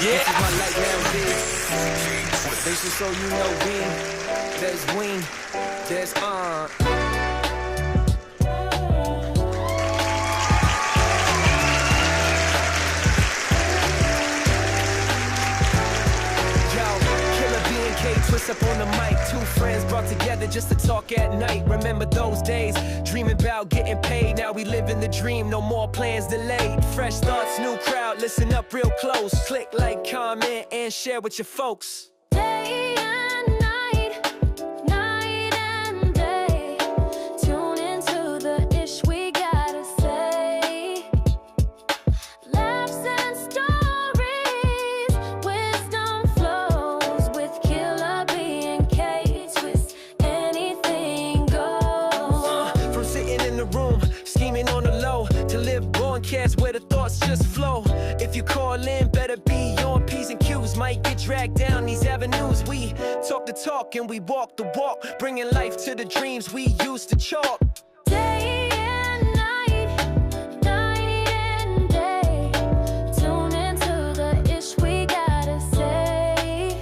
This is my life now, B. This is so you know B. There's Wing, there's Twist up on the mic, two friends brought together just to talk at night. Remember those days, dreaming about getting paid. Now we live in the dream, no more plans delayed. Fresh thoughts, new crowd, listen up real close. Click like, comment, and share with your folks. Day and night, night and day. Tune into the ish we gotta say. Laughs and stories, wisdom flows with Killer B and K Twist. Anything goes. From sitting in the room, scheming on the low, to live broadcast where the thoughts just flow. If you call in, better be on P's and Q's. Might get dragged down these avenues. We talk the talk and we walk the walk, bringing life to the dreams we used to chalk. Day and night, night and day. Tune into the ish we gotta say.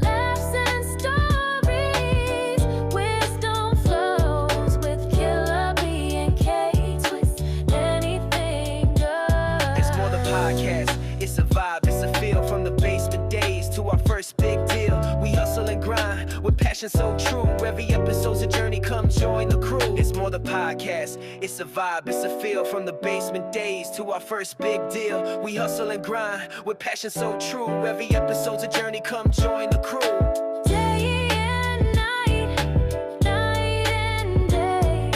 Laughs and stories, wisdom flows with Killer B and K Twist. Anything goes. It's more the podcast, it's a vibe, it's a feel. From the basement days to our first big deal, we hustle and grind with passion so true. Every episode's a journey, come join the crew. It's more the podcast, it's a vibe, it's a feel. From the basement days to our first big deal, we hustle and grind with passion so true. Every episode's a journey, come join the crew. Day and night, night and day.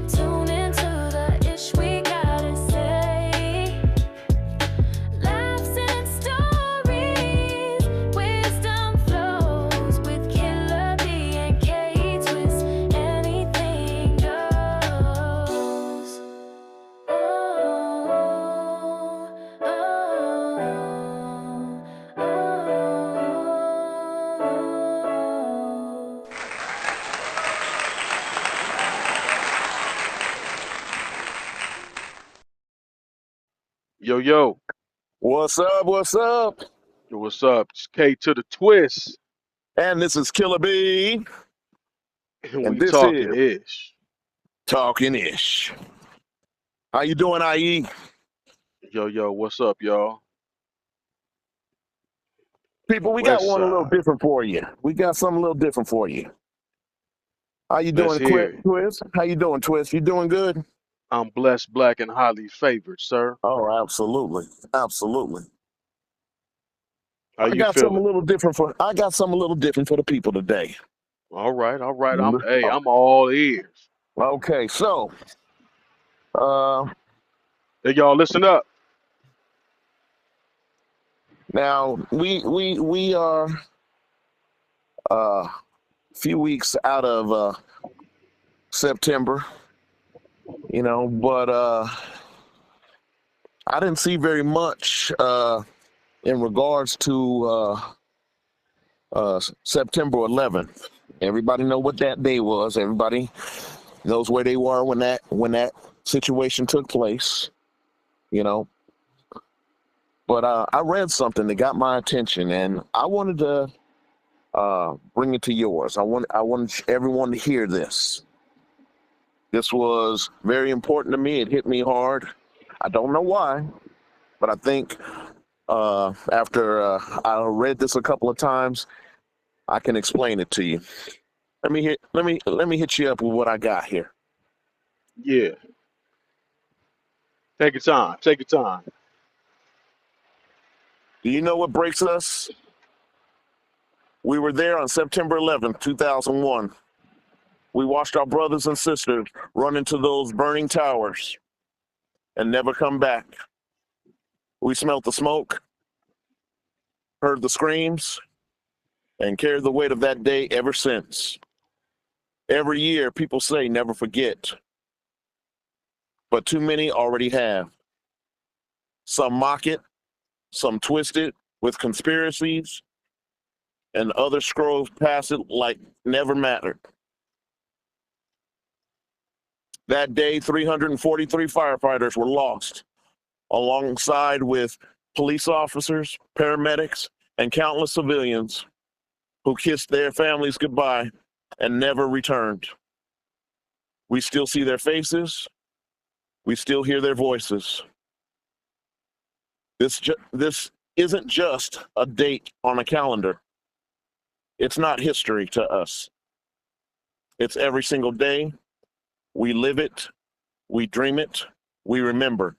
Tune into the ish we gotta say. Laughs and stories, wisdom flows with Killer B and K Twist. Anything goes. Yo, yo, What's up? What's up? what's up? It's K to the twist, And this is Killer B and And we this talking is ish. Talking Ish. How you doing, IE? Yo, yo, what's up, y'all? People, we got West one a little side. different for you. We got something a little different for you. How you Let's doing, hear it. Twist? How you doing, Twist? You doing good? I'm blessed, black, and highly favored, sir. Oh, absolutely. Absolutely. How I you got something a feeling? little different for the people today. All right, all right. Oh, I'm all ears. okay, so uh Hey, y'all, listen up. now we are a few weeks out of September, but I didn't see very much in regards to September 11th. Everybody know what that day was. Everybody knows where they were when that situation took place. You know, but I read something that got my attention, and I wanted to bring it to yours. I want everyone to hear this. This was very important to me. It hit me hard. I don't know why, but I think after I read this a couple of times, I can explain it to you. Let me hit you up with what I got here. Yeah, take your time. Take your time. Do you know what breaks us? We were there on September 11th, 2001. We watched our brothers and sisters run into those burning towers and never come back. We smelt the smoke, heard the screams, and carried the weight of that day ever since. Every year, people say never forget, but too many already have. Some mock it, some twist it with conspiracies, and others scroll past it like never mattered. That day, 343 firefighters were lost, alongside with police officers, paramedics, and countless civilians who kissed their families goodbye and never returned. We still see their faces. We still hear their voices. This isn't just a date on a calendar. It's not history to us. It's every single day. We live it. We dream it. We remember.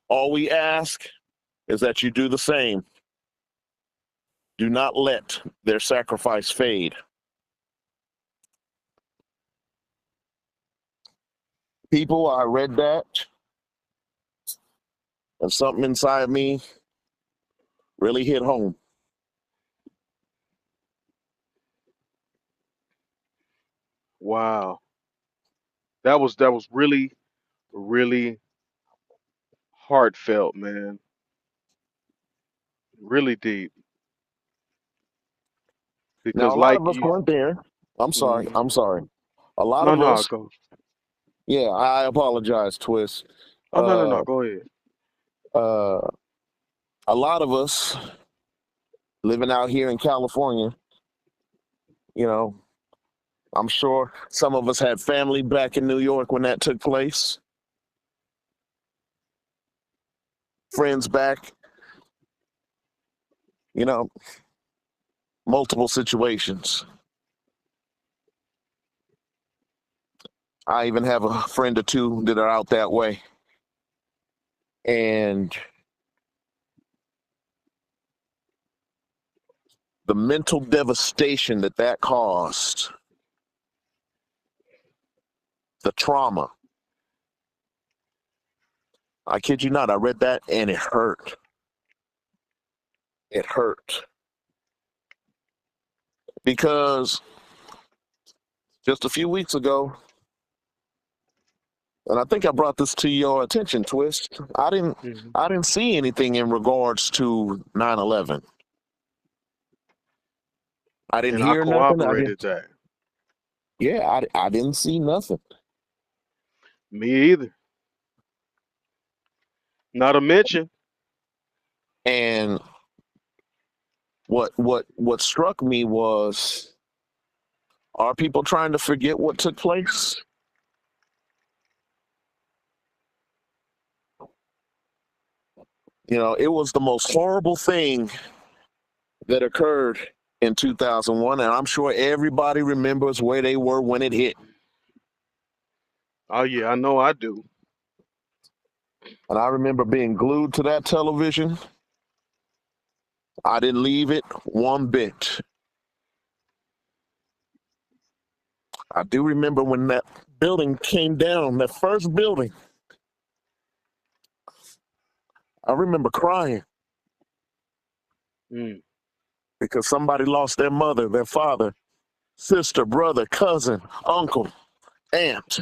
All we ask is that you do the same. Do not let their sacrifice fade. People, I read that, and something inside me really hit home. Wow. That was really, really heartfelt, man. Really deep. Now, Because a lot like of us you, weren't there. I'm sorry. mhm. I'm sorry. A lot No, of no, us, go. yeah, I apologize, Twist. Oh, no, no, Uh, no, go ahead. uh, a lot of us living out here in California, you know, I'm sure some of us had family back in New York when that took place, friends back, you know, multiple situations. I even have a friend or two that are out that way. And the mental devastation that caused, the trauma, I kid you not, I read that and it hurt. It hurt. Because just a few weeks ago, and I think I brought this to your attention, Twist. Hmm. I didn't see anything in regards to 9/11. I didn't And I hear nothing. corroborated that. I didn't see nothing. Me either. Not a mention. And what struck me was, are people trying to forget what took place? You know, it was the most horrible thing that occurred in 2001, and I'm sure everybody remembers where they were when it hit. Oh yeah, I know I do. And I remember being glued to that television. I didn't leave it one bit. I do remember when that building came down, that first building. I remember crying Mm. because somebody lost their mother, their father, sister, brother, cousin, uncle, aunt,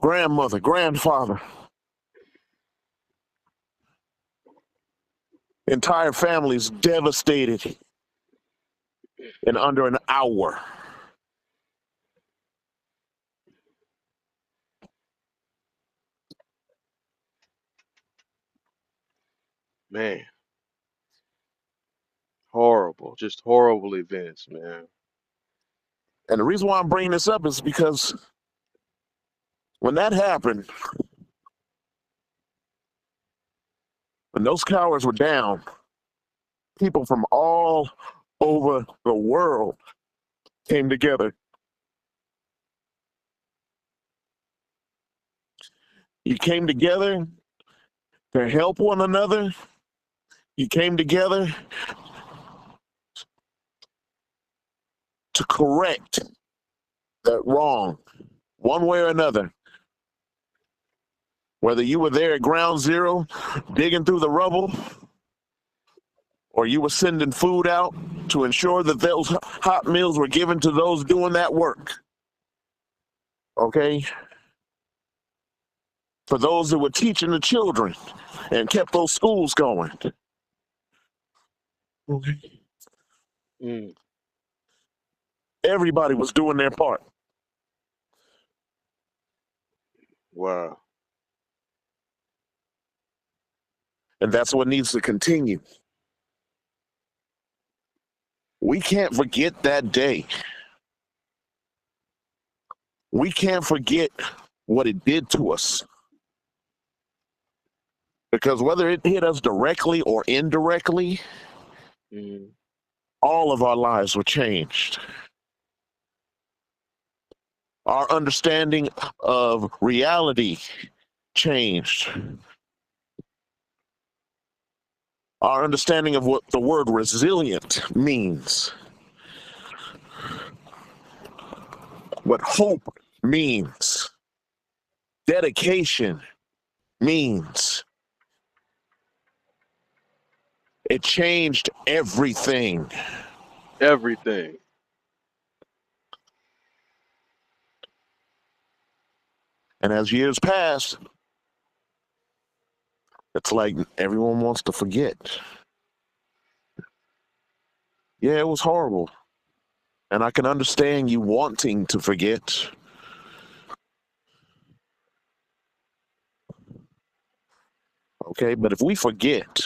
grandmother, grandfather. Entire families devastated in under an hour. Man, horrible. Just horrible events, man. And the reason why I'm bringing this up is because when that happened, when those towers were down, people from all over the world came together. You came together to help one another. You came together to correct that wrong, one way or another. Whether you were there at ground zero, digging through the rubble, or you were sending food out to ensure that those hot meals were given to those doing that work. Okay? For those that were teaching the children and kept those schools going. Okay. Mm. Everybody was doing their part. Wow. And that's what needs to continue. We can't forget that day. We can't forget what it did to us. Because whether it hit us directly or indirectly, Mm. all of our lives were changed. Our understanding of reality changed. Our understanding of what the word resilient means, what hope means, dedication means. It changed everything. Everything. And as years pass, it's like everyone wants to forget. Yeah, it was horrible. And I can understand you wanting to forget. Okay, but if we forget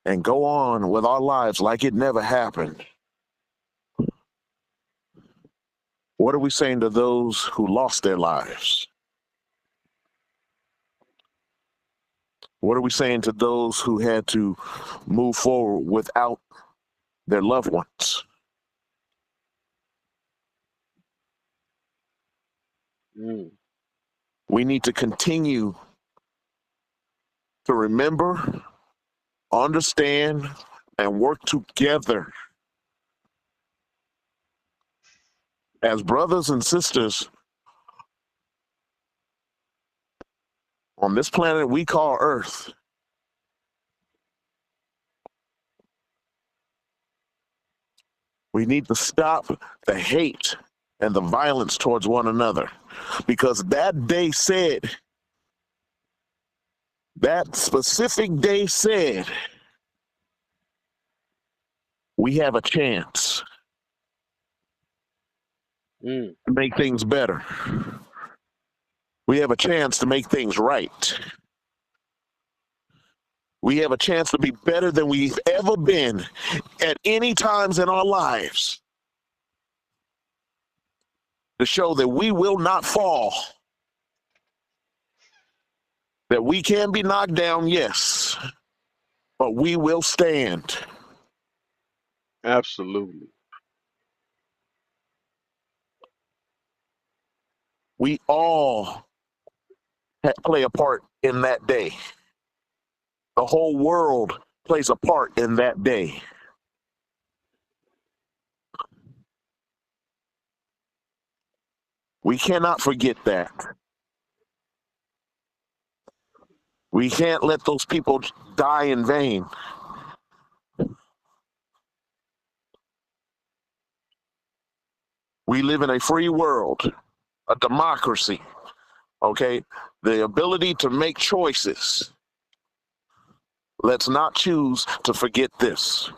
and go on with our lives like it never happened, what are we saying to those who lost their lives? What are we saying to those who had to move forward without their loved ones? Mm. We need to continue to remember, understand, and work together as brothers and sisters on this planet we call Earth. We need to stop the hate and the violence towards one another, because that day said, that specific day said, we have a chance Mm. to make things better. We have a chance to make things right. We have a chance to be better than we've ever been at any times in our lives, to show that we will not fall, that we can be knocked down, yes, but we will stand. Absolutely. We all play a part in that day. The whole world plays a part in that day. We cannot forget that. We can't let those people die in vain. We live in a free world, a democracy, okay? The ability to make choices. Let's not choose to forget this.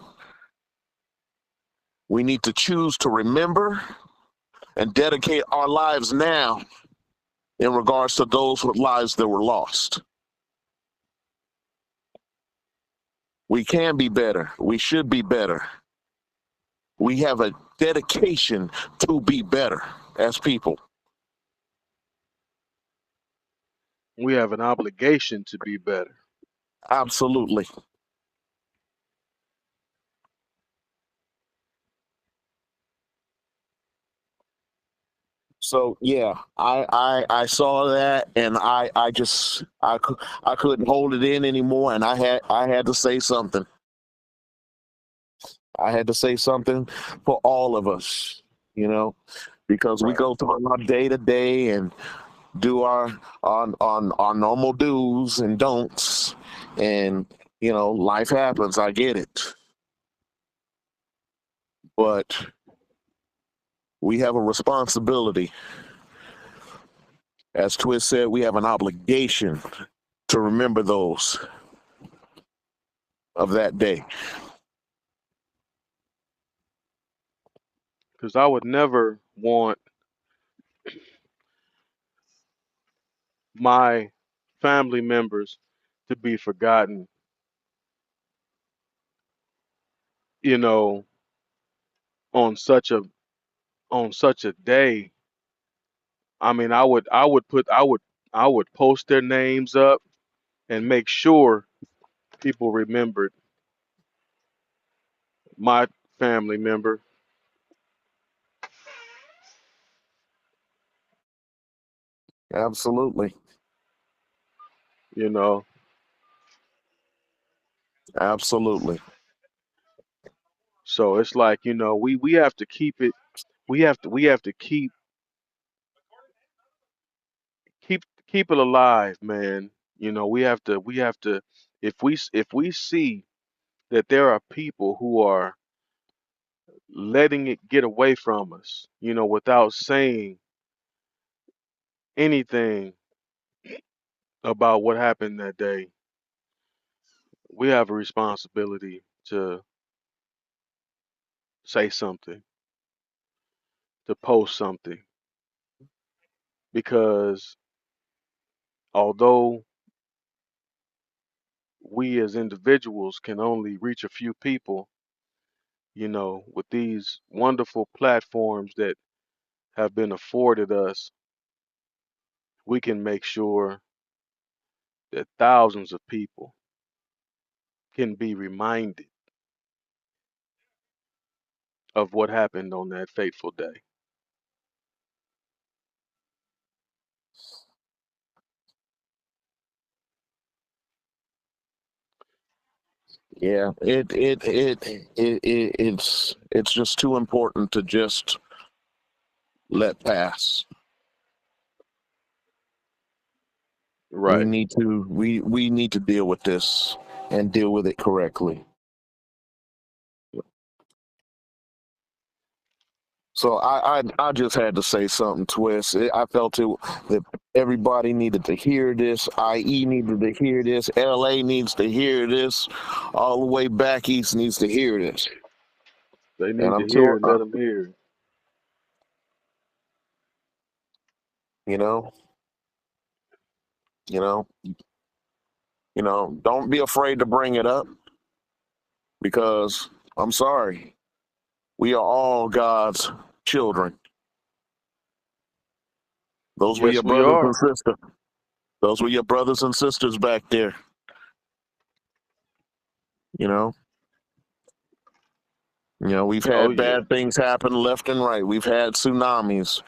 We need to choose to remember and dedicate our lives now in regards to those with lives that were lost. We can be better. We should be better. We have a dedication to be better as people. We have an obligation to be better. Absolutely. So yeah, I saw that, and I couldn't hold it in anymore, and I had to say something. I had to say something for all of us, because we Right. go through our day to day and do our normal do's and don'ts, and life happens. I get it, but we have a responsibility. As Twist said, we have an obligation to remember those of that day. Because I would never want my family members to be forgotten, you know, on such a day. I mean, I would post their names up and make sure people remembered my family member, Absolutely. you know. Absolutely. So it's like, we have to keep it we have to keep it alive, man. We have to if we see that there are people who are letting it get away from us, without saying anything about what happened that day, we have a responsibility to say something, to post something, because although we as individuals can only reach a few people, with these wonderful platforms that have been afforded us, we can make sure that thousands of people can be reminded of what happened on that fateful day. Yeah, it's just too important to just let pass. We Right. need to we need to deal with this and deal with it correctly. So I just had to say something, Twist. I felt that everybody needed to hear this. IE needed to hear this. LA needs to hear this. All the way back east needs to hear this. They And need to I'm hear too, it, let them hear it. you know, you know, don't be afraid to bring it up because I'm sorry, we are all God's children. Those were Yes, your we brothers and are. sisters. Those were your brothers and sisters back there. You know, we've Oh had yeah. bad things happen left and right. We've had tsunamis,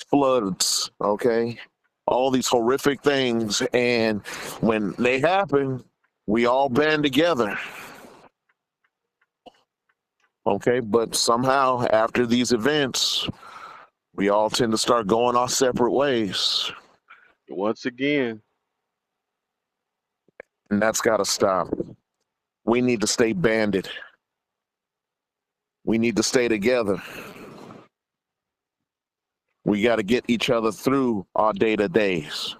floods, okay? All these horrific things. And when they happen, we all band together, okay? But somehow after these events, we all tend to start going our separate ways. Once again, And that's got to stop. We need to stay banded. We need to stay together. We got to get each other through our day-to-days,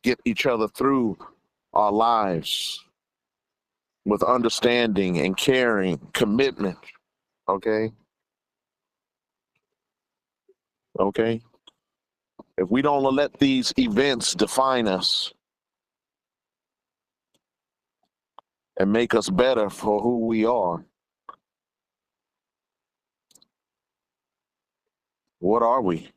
get each other through our lives with understanding and caring, commitment. Okay. Okay. If we don't let these events define us and make us better for who we are, what are we?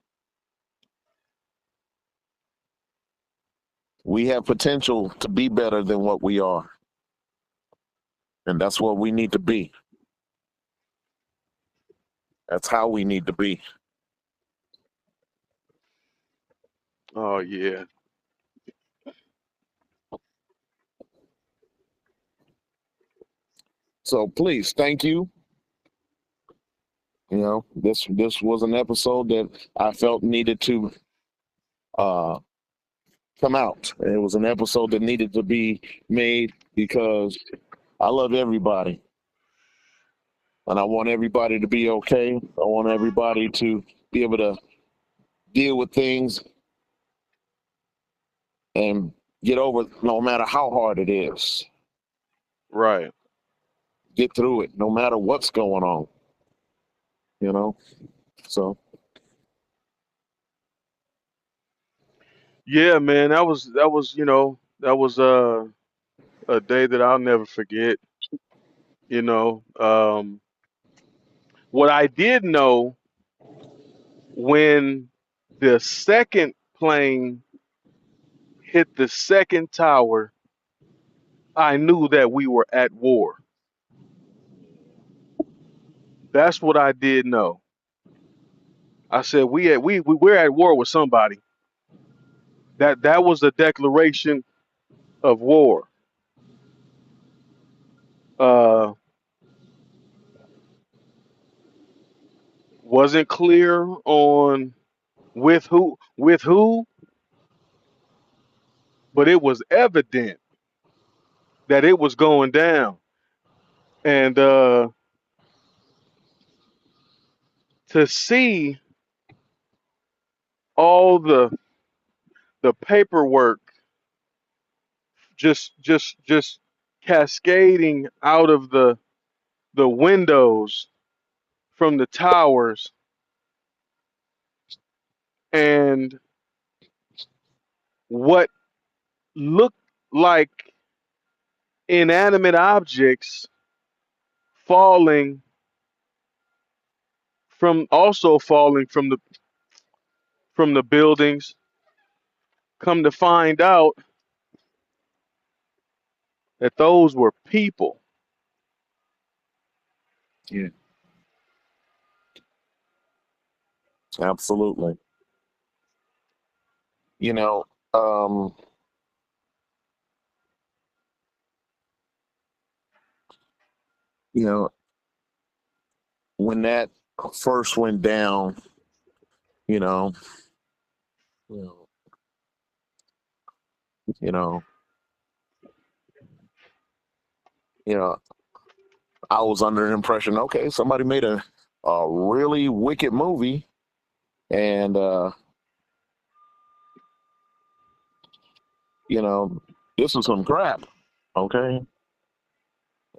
We have potential to be better than what we are. And that's what we need to be. That's how we need to be. oh yeah. So please, thank you. This was an episode that I felt needed to uh, come out. It was an episode that needed to be made because I love everybody. And I want everybody to be okay. I want everybody to be able to deal with things and get over it no matter how hard it is. Right. Get through it no matter what's going on. You know? So Yeah, man, that was that was a day that I'll never forget. You know, what I did know when the second plane hit the second tower, I knew that we were at war. That's what I did know. I said we're at war with somebody. That was a declaration of war. Uh, wasn't clear on with who, but it was evident that it was going down. And to see all the paperwork just cascading out of the windows from the towers, and what looked like inanimate objects falling falling from the buildings. Come to find out that those were people. Yeah, absolutely. You know, um, you know, when that first went down, you know, you know, you know, you know, I was under the impression, okay, somebody made a really wicked movie, and you know, this is some crap. Okay.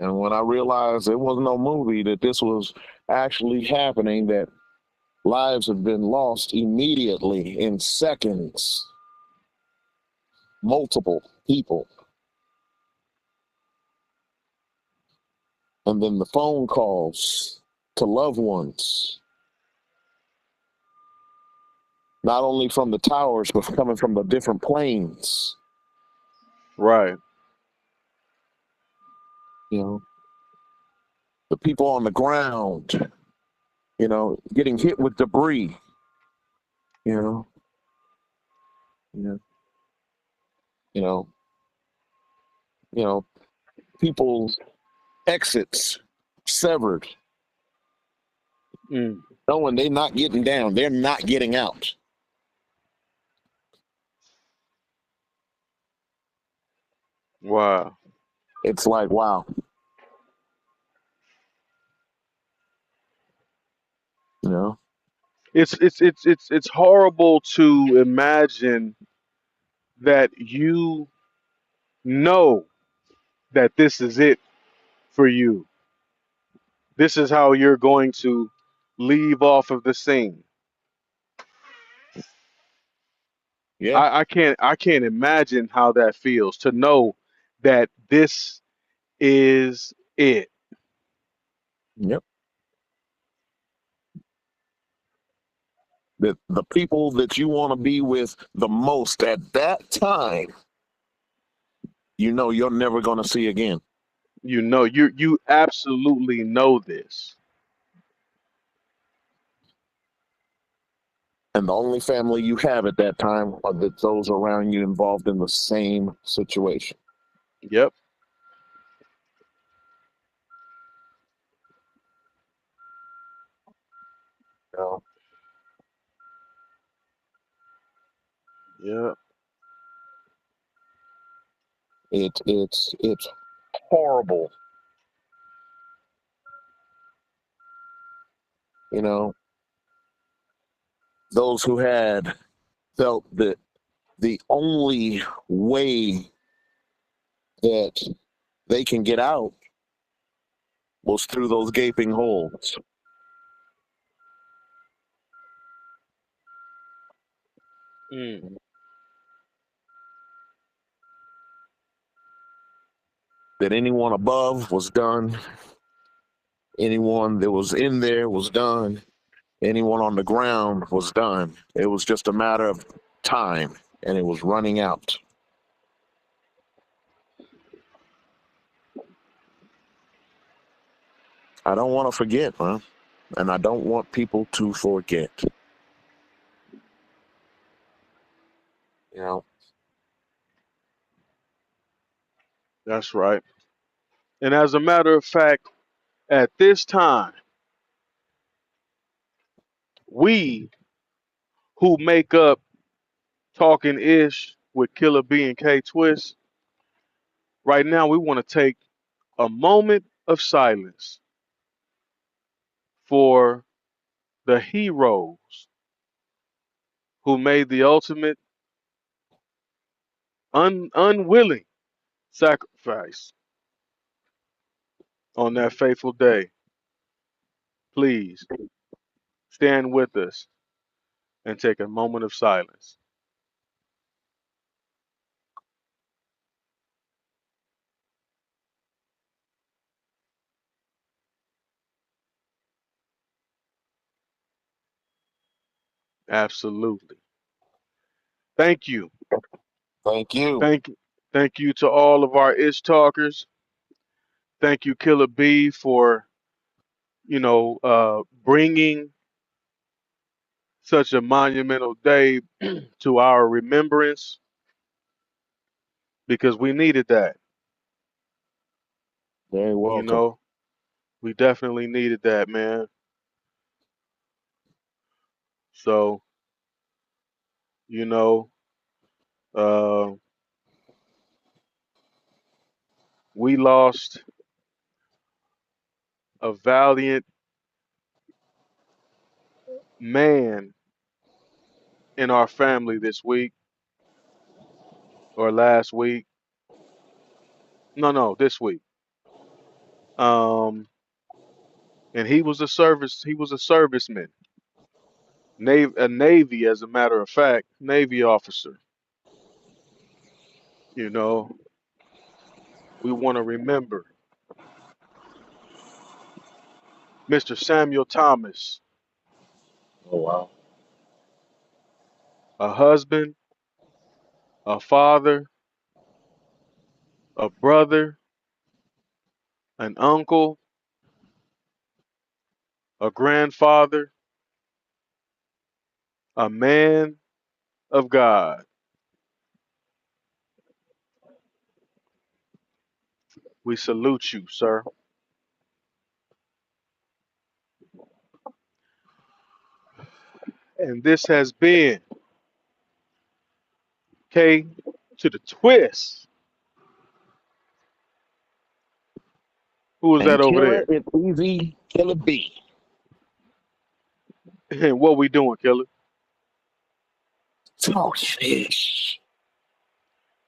And when I realized it wasn't no movie, that this was actually happening, that lives have been lost immediately in seconds, multiple people. And then the phone calls to loved ones, not only from the towers, but coming from the different planes, Right. you know, the people on the ground, getting hit with debris, you know, you know, you know, you know, people's exits severed, Mm. knowing they're not getting down, they're not getting out. Wow. It's like, wow, you know, It's horrible to imagine that you know that this is it for you. This is how you're going to leave off of the scene. yeah, I can't imagine how that feels to know that this is it. yep. The people that you want to be with the most at that time, you're never going to see again. You absolutely know this. And the only family you have at that time are those around you involved in the same situation. Yep. You know? Yep. It's horrible. You know, those who had felt that the only way that they can get out was through those gaping holes. Mm. that anyone above was done. Anyone that was in there was done. Anyone on the ground was done. It was just a matter of time, and it was running out. I don't want to forget, man. And I don't want people to forget. You know, That's right. And as a matter of fact, at this time, we who make up Talking Ish with Killer B and K Twist, right now we want to take a moment of silence for the heroes who made the ultimate unwilling sacrifice on that fateful day. Please stand with us and take a moment of silence. Absolutely. Thank you. thank you. Thank thank you to all of our Ish talkers. Thank you, Killer B, for bringing such a monumental day to our remembrance because we needed that. Very You welcome. know, we definitely needed that, man. So, you know, uh, we lost a valiant man in our family this week or last week. No, this week. Um, and he was a serviceman, a Navy, as a matter of fact, Navy officer. You know, we want to remember Mr. Samuel Thomas, Oh, wow. a husband, a father, a brother, an uncle, a grandfather, a man of God. We salute you, sir. And this has been K to the twist. Who was that And over Killer, there? it's easy. Killer B. And what we doing, Killer? Oh, shit.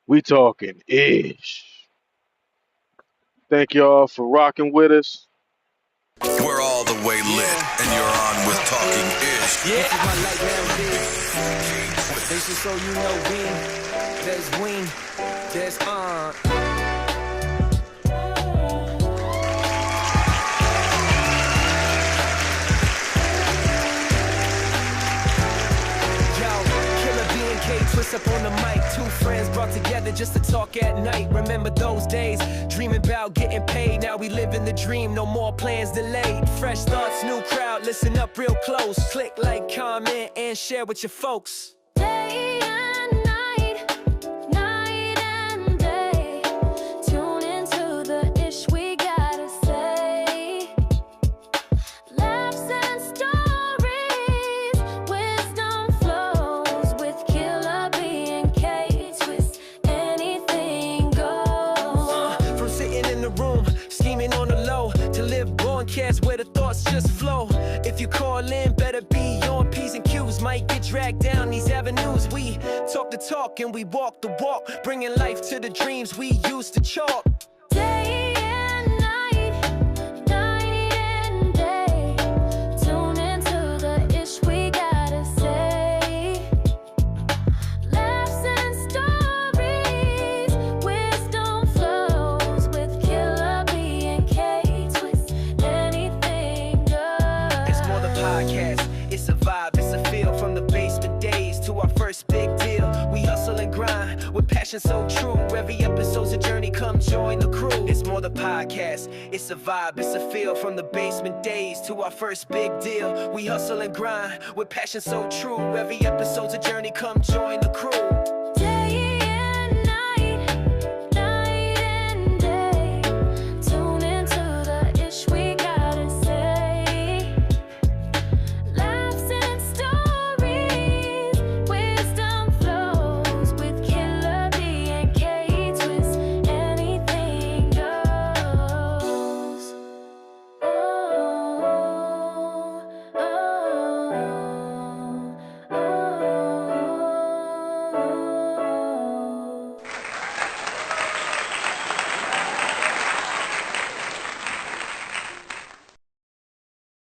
We talking ish. Thank y'all for rocking with us. We're all the way lit, and you're on with Talking Ish. This is my light melody. This is so you know Ween. There's Ween. There's Killer B and K Twist up on the mic. Two friends brought together just to talk at night. Remember those days, dreaming about getting paid. Now we live in the dream, no more plans delayed. Fresh thoughts, new crowd, listen up real close. Click like, comment, and share with your folks. Day and night, night and day. Tune into the ish we gotta say. Laughs and stories, wisdom flows with Killer B and K Twist. Anything goes. From sitting in the room, scheming on the low, to live broadcast where the thoughts just flow. If you call in, better be on P's and Q's. Might get dragged down these avenues. We talk the talk and we walk the walk, bringing life to the dreams we used to chalk. Day and night, night and day. Tune into the ish we gotta say. Laughs and stories, wisdom flows with big deal. We hustle and grind with passion so true. Every episode's a journey, come join the crew. It's more the podcast, it's a vibe, it's a feel. From the basement days to our first big deal. We hustle and grind with passion so true. Every episode's a journey, come join the crew.